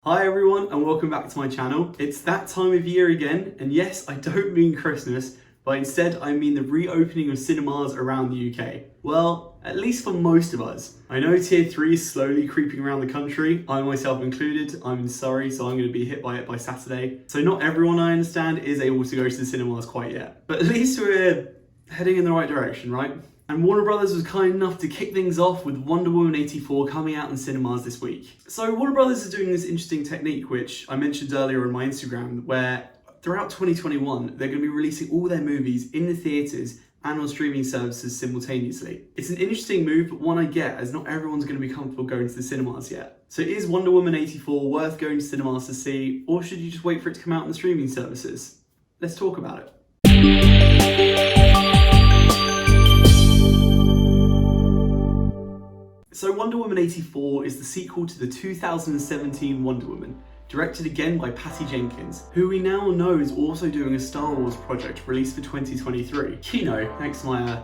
Hi everyone and welcome back to my channel. It's that time of year again, and yes, I don't mean Christmas, but instead I mean the reopening of cinemas around the UK. Well, at least for most of us. I know tier 3 is slowly creeping around the country, I myself included. I'm in Surrey, so I'm going to be hit by it by Saturday. So not everyone, I understand, is able to go to the cinemas quite yet. But at least we're heading in the right direction, right? And Warner Brothers was kind enough to kick things off with Wonder Woman 84 coming out in cinemas this week. So Warner Brothers is doing this interesting technique, which I mentioned earlier on my Instagram, where throughout 2021, they're going to be releasing all their movies in the theatres and on streaming services simultaneously. It's an interesting move, but one I get, as not everyone's going to be comfortable going to the cinemas yet. So is Wonder Woman 84 worth going to cinemas to see, or should you just wait for it to come out on the streaming services? Let's talk about it. So Wonder Woman 84 is the sequel to the 2017 Wonder Woman, directed again by Patty Jenkins, who we now know is also doing a Star Wars project released for 2023. You know, thanks to my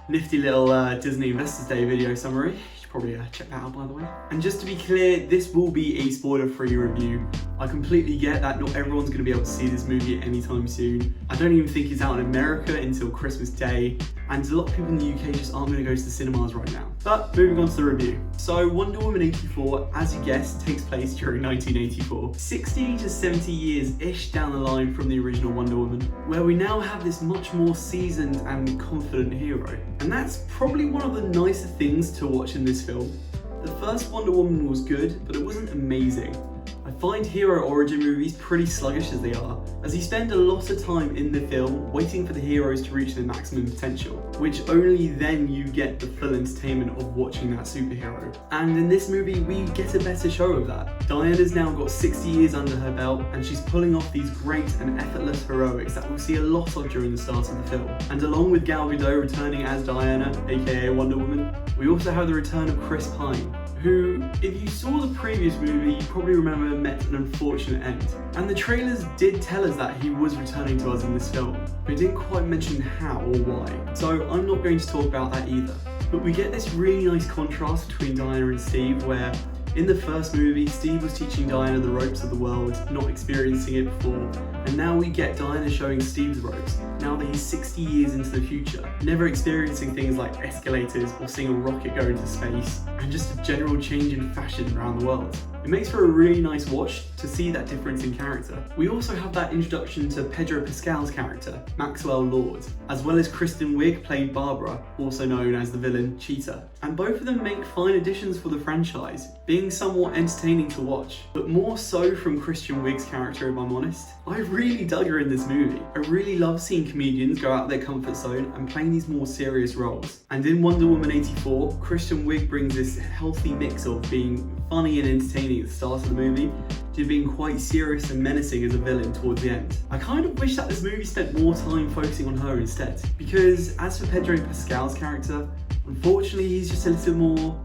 nifty little Disney Investors Day video summary. You should probably check that out, by the way. And just to be clear, this will be a spoiler-free review. I completely get that not everyone's going to be able to see this movie anytime soon. I don't even think it's out in America until Christmas Day, and a lot of people in the UK just aren't going to go to the cinemas right now. But moving on to the review. So Wonder Woman 84, as you guessed, takes place during 1984. 60 to 70 years-ish down the line from the original Wonder Woman, where we now have this much more seasoned and confident hero. And that's probably one of the nicer things to watch in this film. The first Wonder Woman was good, but it wasn't amazing. I find hero origin movies pretty sluggish as they are, as you spend a lot of time in the film waiting for the heroes to reach their maximum potential, which only then you get the full entertainment of watching that superhero. And in this movie, we get a better show of that. Diana's now got 60 years under her belt, and she's pulling off these great and effortless heroics that we'll see a lot of during the start of the film. And along with Gal Gadot returning as Diana, aka Wonder Woman, we also have the return of Chris Pine, who, if you saw the previous movie, you probably remember met an unfortunate end. And the trailers did tell us that he was returning to us in this film, but it didn't quite mention how or why. So I'm not going to talk about that either. But we get this really nice contrast between Diana and Steve, where in the first movie, Steve was teaching Diana the ropes of the world, not experiencing it before, and now we get Diana showing Steve the ropes, now that he's 60 years into the future, never experiencing things like escalators or seeing a rocket go into space, and just a general change in fashion around the world. It makes for a really nice watch to see that difference in character. We also have that introduction to Pedro Pascal's character, Maxwell Lord, as well as Kristen Wiig playing Barbara, also known as the villain Cheetah. And both of them make fine additions for the franchise, being somewhat entertaining to watch, but more so from Kristen Wiig's character, if I'm honest. I really dug her in this movie. I really love seeing comedians go out of their comfort zone and playing these more serious roles. And in Wonder Woman 84, Kristen Wiig brings this healthy mix of being funny and entertaining at the start of the movie to being quite serious and menacing as a villain towards the end. I kind of wish that this movie spent more time focusing on her instead, because as for Pedro Pascal's character, unfortunately he's just a little more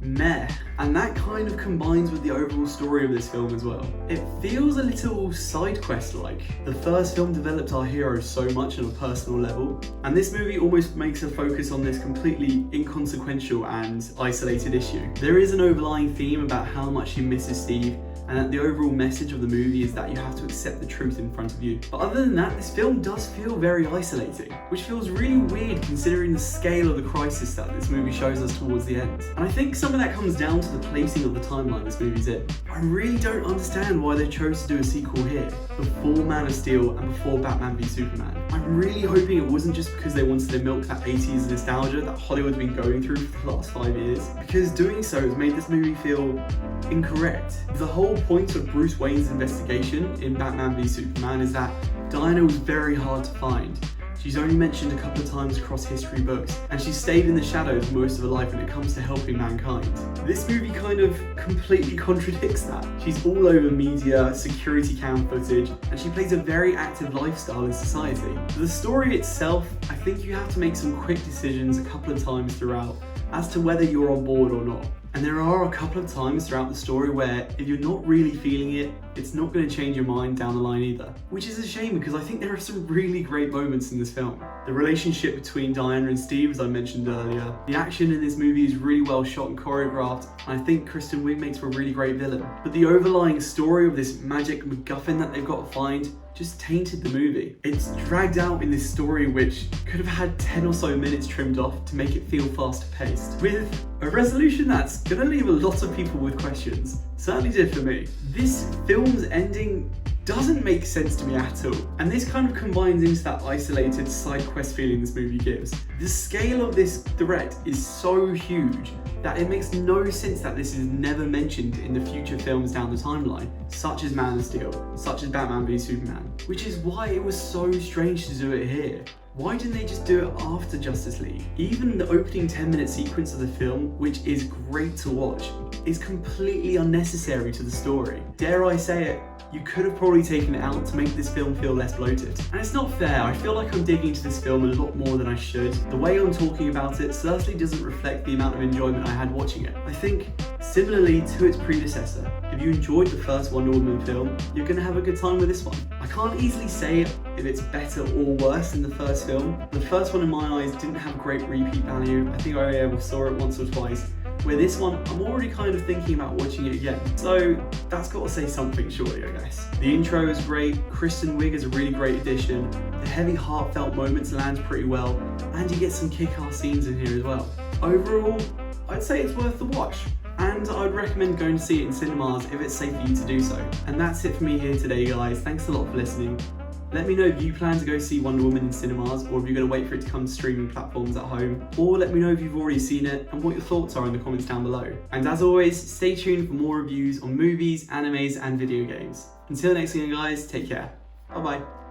meh, and that kind of combines with the overall story of this film as well. It feels a little side quest like. The first film developed our hero so much on a personal level, and this movie almost makes a focus on this completely inconsequential and isolated issue. There is an overlying theme about how much he misses Steve, and that the overall message of the movie is that you have to accept the truth in front of you. But other than that, this film does feel very isolating, which feels really weird considering the scale of the crisis that this movie shows us towards the end. And I think some of that comes down to the placing of the timeline this movie's in. I really don't understand why they chose to do a sequel here, before Man of Steel and before Batman v Superman. I'm really hoping it wasn't just because they wanted to milk that 80s nostalgia that Hollywood's been going through for the last 5 years, because doing so has made this movie feel incorrect. The whole point of Bruce Wayne's investigation in Batman v Superman is that Diana was very hard to find. She's only mentioned a couple of times across history books, and she's stayed in the shadows most of her life when it comes to helping mankind. This movie kind of completely contradicts that. She's all over media, security cam footage, and she plays a very active lifestyle in society. The story itself, I think you have to make some quick decisions a couple of times throughout as to whether you're on board or not. And there are a couple of times throughout the story where if you're not really feeling it, it's not going to change your mind down the line either. Which is a shame because I think there are some really great moments in this film. The relationship between Diana and Steve, as I mentioned earlier. The action in this movie is really well shot and choreographed, and I think Kristen Wiig makes for a really great villain. But the overlying story of this magic MacGuffin that they've got to find just tainted the movie. It's dragged out in this story which could have had 10 or so minutes trimmed off to make it feel faster paced, with a resolution that's gonna leave a lot of people with questions. Certainly did for me. This film's ending doesn't make sense to me at all, and this kind of combines into that isolated side quest feeling this movie gives. The scale of this threat is so huge that it makes no sense that this is never mentioned in the future films down the timeline, such as Man of Steel, such as Batman v Superman, which is why it was so strange to do it here. Why didn't they just do it after Justice League? Even the opening 10-minute sequence of the film, which is great to watch, is completely unnecessary to the story. Dare I say it, you could have probably taken it out to make this film feel less bloated. And it's not fair, I feel like I'm digging into this film a lot more than I should. The way I'm talking about it certainly doesn't reflect the amount of enjoyment I had watching it. I think, similarly to its predecessor, if you enjoyed the first Wonder Woman film, you're gonna have a good time with this one. I can't easily say if it's better or worse than the first film. The first one in my eyes didn't have great repeat value. I think I saw it once or twice. Where this one, I'm already kind of thinking about watching it again. So that's got to say something surely, I guess. The intro is great, Kristen Wiig is a really great addition, the heavy heartfelt moments land pretty well, and you get some kick-ass scenes in here as well. Overall, I'd say it's worth the watch, and I'd recommend going to see it in cinemas if it's safe for you to do so. And that's it for me here today, guys. Thanks a lot for listening. Let me know if you plan to go see Wonder Woman in cinemas, or if you're going to wait for it to come to streaming platforms at home, or let me know if you've already seen it and what your thoughts are in the comments down below. And as always, stay tuned for more reviews on movies, animes and video games. Until next time guys, take care. Bye bye.